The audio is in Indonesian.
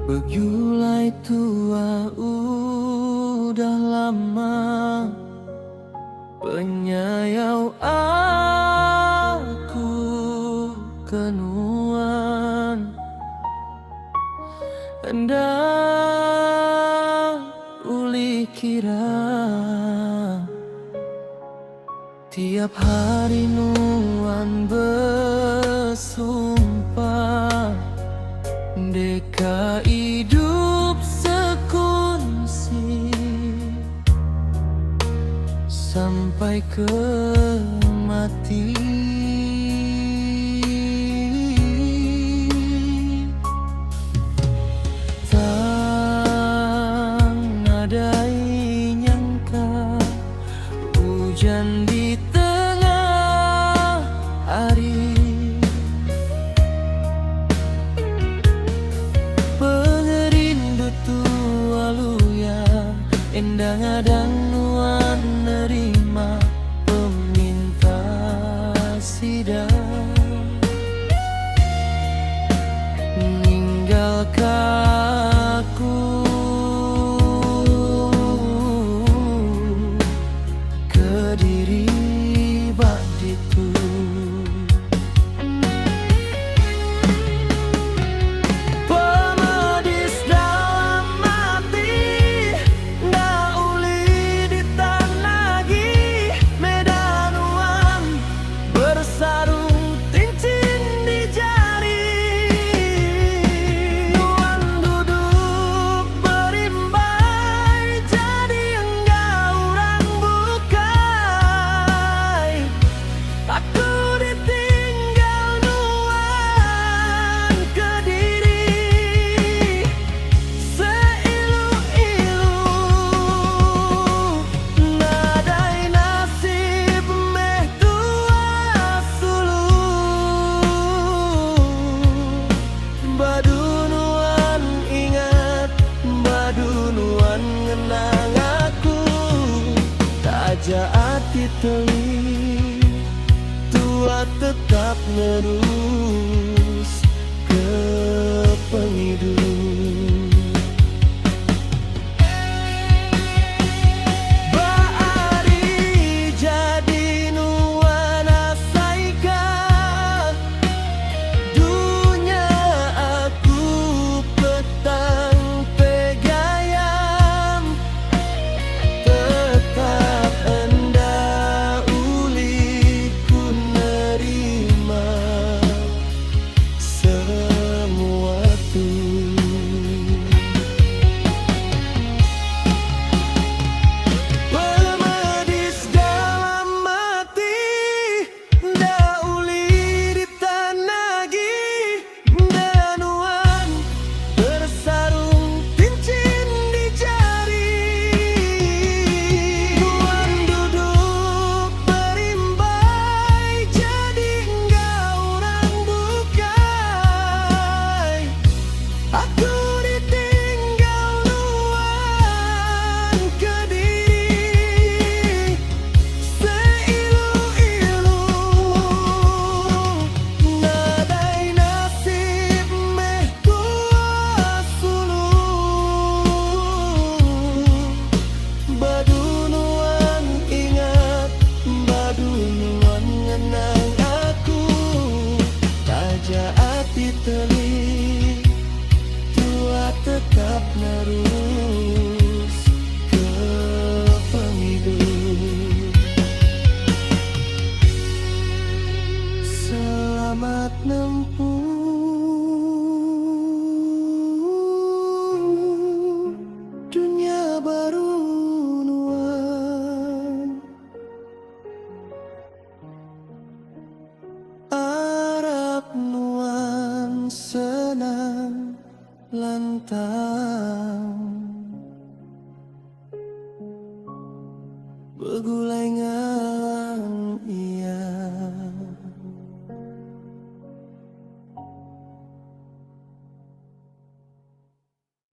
Begulai tua udah lama, penyayau aku kenuan. Hendak uli kira tiap hari nuan bersumpah, deka hidup sekunsi sampai ke mati. Tak ada nyangka hujan di tengah hari, pengerindu tua luya endang adang nuan nerima peminta sida, ninggalkan aku Kediri bak ditu. Pemedis dalam hati, ndak uli ditanagi, medan uang bersarung cincin di jari. Nuan duduk berimbai, jadi enggak orang bukai. Aku ditinggal nuan Kediri, seilu-ilu nadai nasib meh tua sulu. Badunuan ingat, badunuan ngenang aku, tak hati teli tua tetap nerus ke penghidup. Baari jadi nuan asaikan, dunia aku petang pegayam, tetap enda uli ku nerima semua tu. Pemedis dalam hati, ndak uli ditanagi, danuan bersarung cincin di jari. Nuan duduk berimbai, jadi enggak orang bukai. Aku ditinggal nuan Kediri, seilu-ilu nadai nasib meh tua sulu. Badunuan ingat, badunuan ngenang aku, taja hati teli tua tetap nerus ke penghidup. Selamat nempuh dunia baru nuan, harap nuan senang lantang, begulai ngan